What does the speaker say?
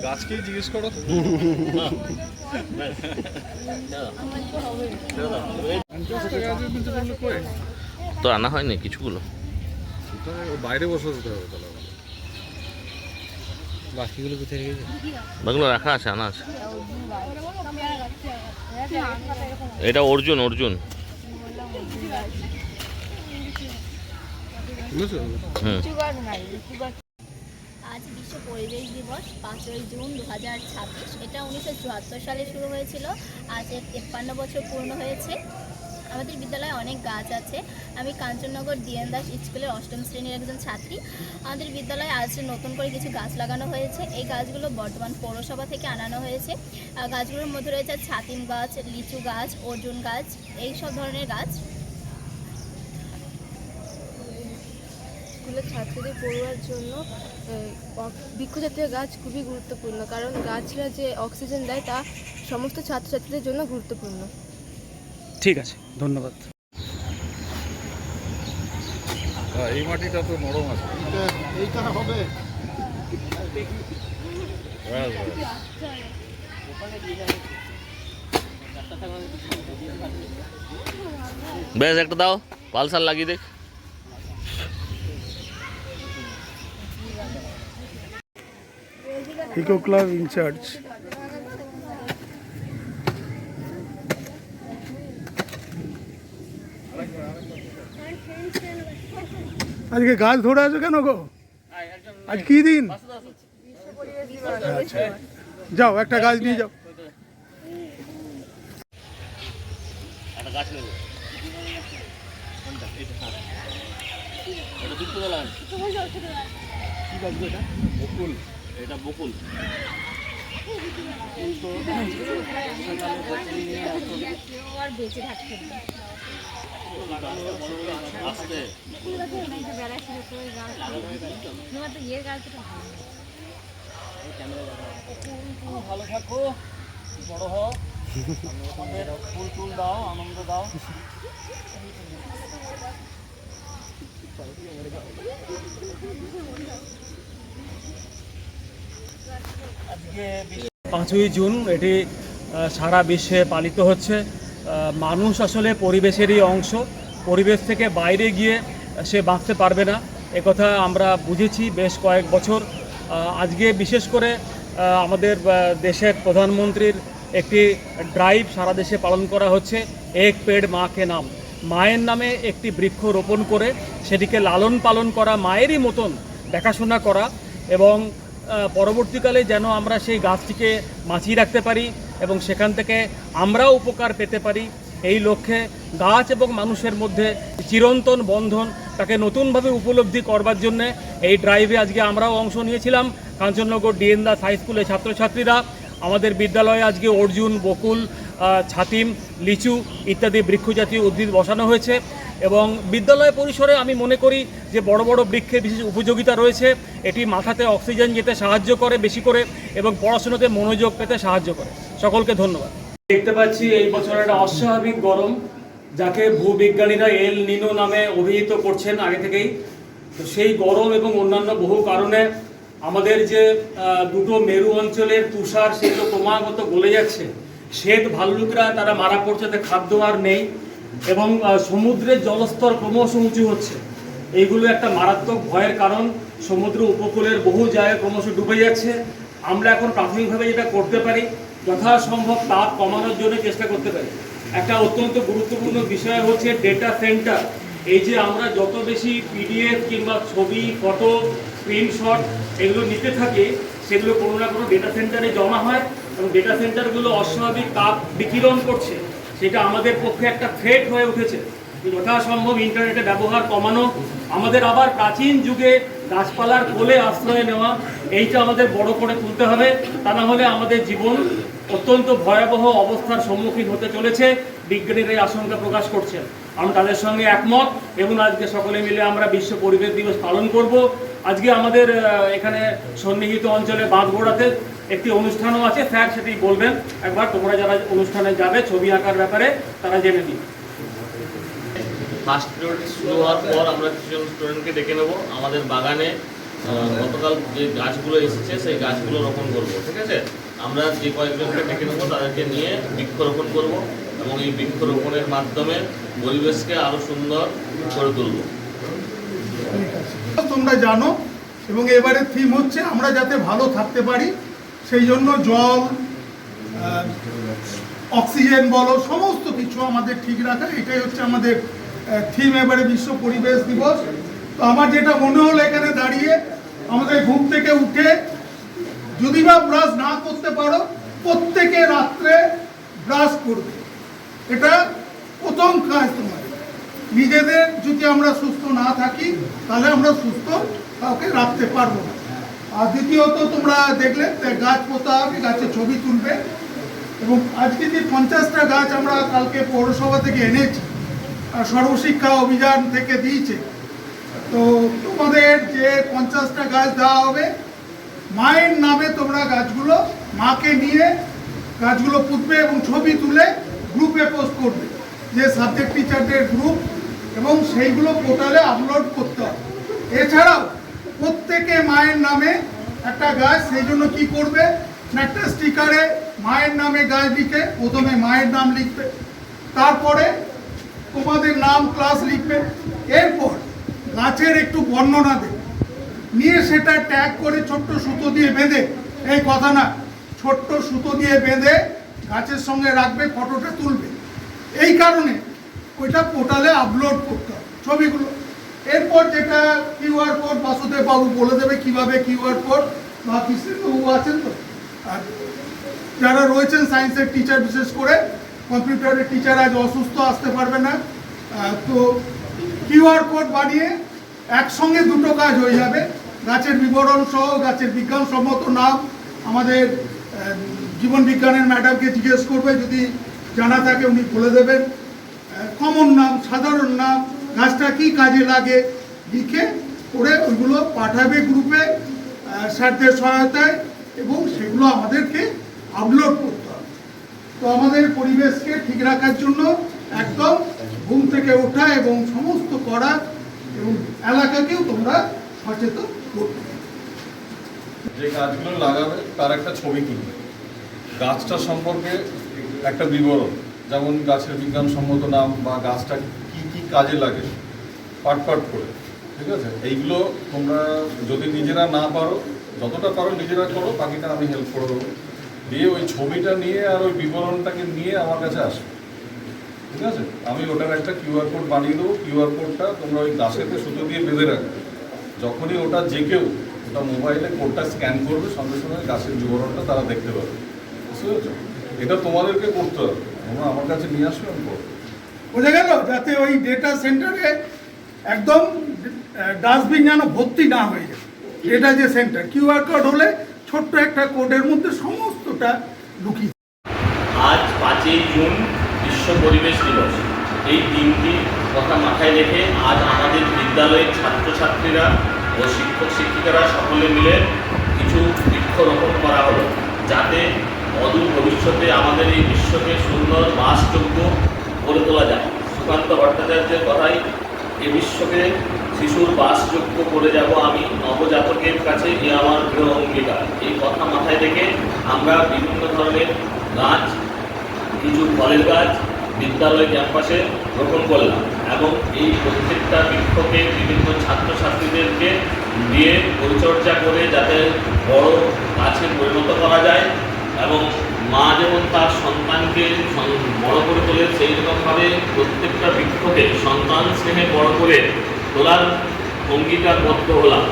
গাছকেই জিজ্ঞেস করো। তো আনা হয়নি কিছুগুলো, বাইরে বসে যেতে হবে তাহলে। বাকিগুলো কোথায় রেখেছে? বাকিগুলো রাখা আছে, আনা আছে। এটা অর্জুন, অর্জুন। হুম। আজ বিশ্ব পরিবেশ দিবস 5ই জুন 2026। এটা 1974 সালে শুরু হয়েছিল। আজ 53 বছর পূর্ণ হয়েছে। আমাদের বিদ্যালয়ে অনেক গাছ আছে। আমি কাঞ্চননগর ডিএন দাস স্কুলের 8ম শ্রেণীর একজন ছাত্রী। আমাদের বিদ্যালয়ে আজ নতুন করে কিছু গাছ লাগানো হয়েছে। এই গাছগুলো বর্তমান পৌরসভা থেকে আনানো হয়েছে। গাছগুলোর মধ্যে রয়েছে ছাতিম গাছ, লিচু গাছ, অর্জুন গাছ, এই সব ধরনের গাছ। স্কুলের ছাত্রীদের পড়ুয়ার জন্য বৃক্ষজাতীয় গাছ খুবই গুরুত্বপূর্ণ, কারণ গাছরা যে অক্সিজেন দেয় তা সমস্ত ছাত্রছাত্রীদের জন্য গুরুত্বপূর্ণ। ঠিক আছে, ধন্যবাদ। এই মাটিটা তো নরম আছে। এইটা হবে বেশ, একটা দাও, পালসার লাগিয়ে দেখ। Eco club incharge. আজকে গাছ ধরে আছো কেন গো? আজ কি দিন? আচ্ছা, যাও একটা গাছ নিয়ে যাও। একটা গাছ নেব। এটা দুটো গেলাম। কি গাছ এটা? বকুল। এটা বকুল। আর বেঁচে থাকতে না। আস্তে। ভালো থাকো, বড় হও, আমাদের ফুল টুল দাও, আনন্দ দাও। আজকে 5ই জুন এটি সারা বিশ্বে পালিত হচ্ছে। মানুষ আসলে পরিবেশেরই অংশ। পরিবেশ থেকে বাইরে গিয়ে সে বাঁচতে পারবে না, একথা আমরা বুঝেছি বেশ কয়েক বছর। আজকে বিশেষ করে আমাদের দেশের প্রধানমন্ত্রীর একটি ড্রাইভ সারা দেশে পালন করা হচ্ছে, এক পেড় মা কে নাম। মায়ের নামে একটি বৃক্ষ রোপণ করে সেটিকে লালন পালন করা, মায়েরই মতন দেখাশোনা করা, এবং পরবর্তীকালে যেন আমরা সেই গাছটিকে বাঁচিয়ে রাখতে পারি এবং সেখান থেকে আমরাও উপকার পেতে পারি, এই লক্ষ্যে গাছ এবং মানুষের মধ্যে চিরন্তন বন্ধন তাকে নতুনভাবে উপলব্ধি করবার জন্যে এই ড্রাইভে আজকে আমরাও অংশ নিয়েছিলাম। কাঞ্চননগর ডিএন দাস হাই স্কুলের ছাত্রছাত্রীরা আমাদের বিদ্যালয়ে আজকে অর্জুন, বকুল, ছাতিম, লিচু ইত্যাদি বৃক্ষজাতীয় উদ্ভিদ বসানো হয়েছে। এবং বিদ্যালয় পরিসরে আমি মনে করি যে বড় বড় বৃক্ষের বিশেষ উপযোগিতা রয়েছে। এটি মাথাতে অক্সিজেন যেতে সাহায্য করে বেশি করে এবং পড়াশোনাতে মনোযোগ পেতে সাহায্য করে। সকলকে ধন্যবাদ। দেখতে পাচ্ছি এই বছর একটা অস্বাভাবিক গরম, যাকে ভূবিজ্ঞানীরা এল নিনো নামে অভিহিত করছেন আগে থেকেই। তো সেই গরম এবং অন্যান্য বহু কারণে আমাদের যে দুটো মেরু অঞ্চলের তুষার সেগুলো ক্রমাগত গলে যাচ্ছে। শ্বেত ভাল্লুকরা তারা মারা পড়ছে, তাদের খাদ্য আর নেই, এবং সমুদ্রের জলস্তর ক্রমশ উঁচু হচ্ছে। এইগুলো একটা মারাত্মক ভয়ের কারণ। সমুদ্র উপকূলের বহু জায়গায় ক্রমশ ডুবে যাচ্ছে। আমরা এখন প্রাথমিকভাবে যেটা করতে পারি, যথাসম্ভব তাপ কমানোর জন্য চেষ্টা করতে পারি। একটা অত্যন্ত গুরুত্বপূর্ণ বিষয় হচ্ছে ডেটা সেন্টার। এই যে আমরা যত বেশি পিডিএফ কিংবা ছবি, ফটো, স্ক্রিনশট এগুলো নিতে থাকি, সেগুলো কোনো না কোনো ডেটা সেন্টারে জমা হয় এবং ডেটা সেন্টারগুলো অস্বাভাবিক তাপ বিকিরণ করছে। সেটা আমাদের পক্ষে একটা থ্রেট হয়ে উঠেছে। যথাসম্ভব ইন্টারনেটের ব্যবহার কমানো, আমাদের আবার প্রাচীন যুগে গাছপালার কোলে আশ্রয় নেওয়া, এইটা আমাদের বড় করে তুলতে হবে। তা না হলে আমাদের জীবন অত্যন্ত ভয়াবহ অবস্থার সম্মুখীন হতে চলেছে। বিজ্ঞানীরা এই আশঙ্কা প্রকাশ করছেন, আমি তাদের সঙ্গে একমত। এবং আজকে সকলে মিলে আমরা বিশ্ব পরিবেশ দিবস পালন করব। আজকে আমাদের এখানে সন্নিহিত অঞ্চলে বাঁধগোড়াতে একটি অনুষ্ঠানও আছে, স্যার সেটি বলবেন একবার। তোমরা যারা অনুষ্ঠানে যাবে ছবি আঁকার ব্যাপারে তারা জেনে নিন। ফার্স্ট পিরিয়ড শুরু হওয়ার পর আমরা কিছু স্টুডেন্টকে ডেকে নেব আমাদের বাগানে গতকাল যে গাছগুলো এসেছে সেই গাছগুলো রোপণ করবো, ঠিক আছে? আমরা যে কয়েকজনকে ডেকে নেবো তাদেরকে নিয়ে বৃক্ষরোপণ করব এবং এই বৃক্ষরোপণের মাধ্যমে পরিবেশকে আরও সুন্দর করে তুলব। তোমরা জানো, এবং এবারে থিম হচ্ছে আমরা যাতে ভালো থাকতে পারি, সেই জন্য জল, অক্সিজেন বলো, সমস্ত কিছু আমাদের ঠিক রাখা, এটাই হচ্ছে আমাদের থিম এবারে বিশ্ব পরিবেশ দিবস। তো আমার যেটা মনে হলো এখানে দাঁড়িয়ে, আমাদের ঘুম থেকে উঠে যদি বা ব্রাশ না করতে পারো, প্রত্যেকে রাত্রে ব্রাশ করবে। এটা প্রথম কাজ তোমার। নিজেদের যদি আমরা সুস্থ না থাকি তাহলে আমরা সুস্থ কাউকে রাখতে পারবো না। আর দ্বিতীয়ত তোমরা দেখলে গাছ পোতা হবে, গাছের ছবি তুলবে। এবং আজকে যে 50টা গাছ আমরা কালকে পৌরসভা থেকে এনেছি, সর্বশিক্ষা অভিযান থেকে দিয়েছে, তো তোমাদের যে 50টা গাছ দেওয়া হবে, মায়ের নামে তোমরা গাছগুলো, মাকে নিয়ে গাছগুলো পুঁতবে এবং ছবি তুলে গ্রুপে পোস্ট করবে, যে সাবজেক্ট টিচারদের গ্রুপ, এবং সেইগুলো পোর্টালে আপলোড করতে হবে। এছাড়াও প্রত্যেকে মায়ের নামে একটা গাছ, সেই জন্য কী করবে না, একটা স্টিকারে মায়ের নামে গাছ লিখে প্রথমে মায়ের নাম লিখবে, তারপরে তোমাদের নাম, ক্লাস লিখবে, এরপর গাছের একটু বর্ণনা দেবে, নিয়ে সেটা ট্যাগ করে ছোট্ট সুতো দিয়ে বেঁধে, এই কথা না, ছোট্ট সুতো দিয়ে বেঁধে গাছের সঙ্গে রাখবে, ফটোটা তুলবে। এই কারণে ওইটা পোর্টালে আপলোড করতে হবে ছবিগুলো। এরপর যেটা কিউআর কোড, বাসুদেব বাবু বলে দেবে কিভাবে কিউআর কোড, বা কৃষ্ণবাবু আছেন তো, আর যারা রয়েছেন সায়েন্সের টিচার, বিশেষ করে কম্পিউটারের টিচার আজ অসুস্থ, আসতে পারবে না, তো কিউআর কোড বানিয়ে একসঙ্গে দুটো কাজ হয়ে যাবে, গাছের বিবরণ সহ গাছের বিজ্ঞানসম্মত নাম। আমাদের জীবন বিজ্ঞানের ম্যাডামকে জিজ্ঞেস করবে, যদি জানা থাকে উনি বলে দেবেন, কমন নাম, সাধারণ নাম, গাছটা কি কাজে লাগে লিখে করে ওইগুলো পাঠাবে গ্রুপে স্যারদের সহায়তায়, এবং সেগুলো আমাদেরকে আপলোড করতে হবে। তো আমাদের পরিবেশকে ঠিক রাখার জন্য একদম ঘুম থেকে ওঠা এবং সমস্ত করা, এবং এলাকাকেও তোমরা সচেতন করবে। যে গাছগুলো লাগাবে তার একটা ছবি তুলবে, গাছটা সম্পর্কে একটা বিবরণ, যেমন গাছের বিজ্ঞানসম্মত নাম বা গাছটা কি কি কাজে লাগে, পাট করে, ঠিক আছে? এইগুলো তোমরা যদি নিজেরা না পারো, যতটা পারো নিজেরা করো, বাকিটা আমি হেল্প করে দেবো। দিয়ে ওই ছবিটা নিয়ে আর ওই বিবরণটাকে নিয়ে আমার কাছে আসবে, ঠিক আছে? আমি ওটার একটা কিউআর কোড বানিয়ে দেবো। কিউআর কোডটা তোমরা ওই গাছেতে সুতো দিয়ে বেঁধে রাখবে। যখনই ওটা যে কেউ ওটা মোবাইলে কোডটা স্ক্যান করবে, সঙ্গে সঙ্গে গাছের বিবরণটা তারা দেখতে পাবে, বুঝতে পেরেছো? এটা তোমাদেরকে করতে হবে, তোমরা আমার কাছে নিয়ে আসবে, আমি করবো। বোঝা গেল? যাতে ওই ডেটা সেন্টারে একদম ডাস্টবিন যেন ভর্তি না হয়ে যায়। এটা যে সেন্টার, কিউআর কোড হলে ছোট্ট একটা কোডের মধ্যে সমস্তটা লুকিয়ে। আজ 5ই জুন বিশ্ব পরিবেশ দিবস। এই দিনটি কথা মাথায় রেখে আজ আমাদের বিদ্যালয়ের ছাত্রছাত্রীরা ও শিক্ষক শিক্ষিকারা সকলে মিলে কিছু বৃক্ষরোপণ করা হলো, যাতে অদূর ভবিষ্যতে আমাদের এই বিশ্বকে সুন্দর বাসযোগ্য করে তোলা যায়। সুকান্ত ভট্টাচার্যের কথাই, এ বিশ্বকে শিশুর বাসযোগ্য করে যাব আমি, নবজাতকের কাছে এ আমার দৃঢ় অঙ্গীকার। এই কথা মাথায় রেখে আমরা বিভিন্ন ধরনের গাছ, কিছু ফলের গাছ বিদ্যালয় ক্যাম্পাসে রোপণ করলাম, এবং এই প্রত্যেকটা বৃক্ষকে বিভিন্ন ছাত্রছাত্রীদেরকে দিয়ে পরিচর্যা করে যাতে বড় গাছে পরিণত করা যায়, এবং মা যেমন তার সন্তানকে বড় করে তোলে, সেই রকমভাবে প্রত্যেকটা বৃক্ষকে সন্তান স্নেহে বড় করে তোলার অঙ্গীকারবদ্ধ হলাম।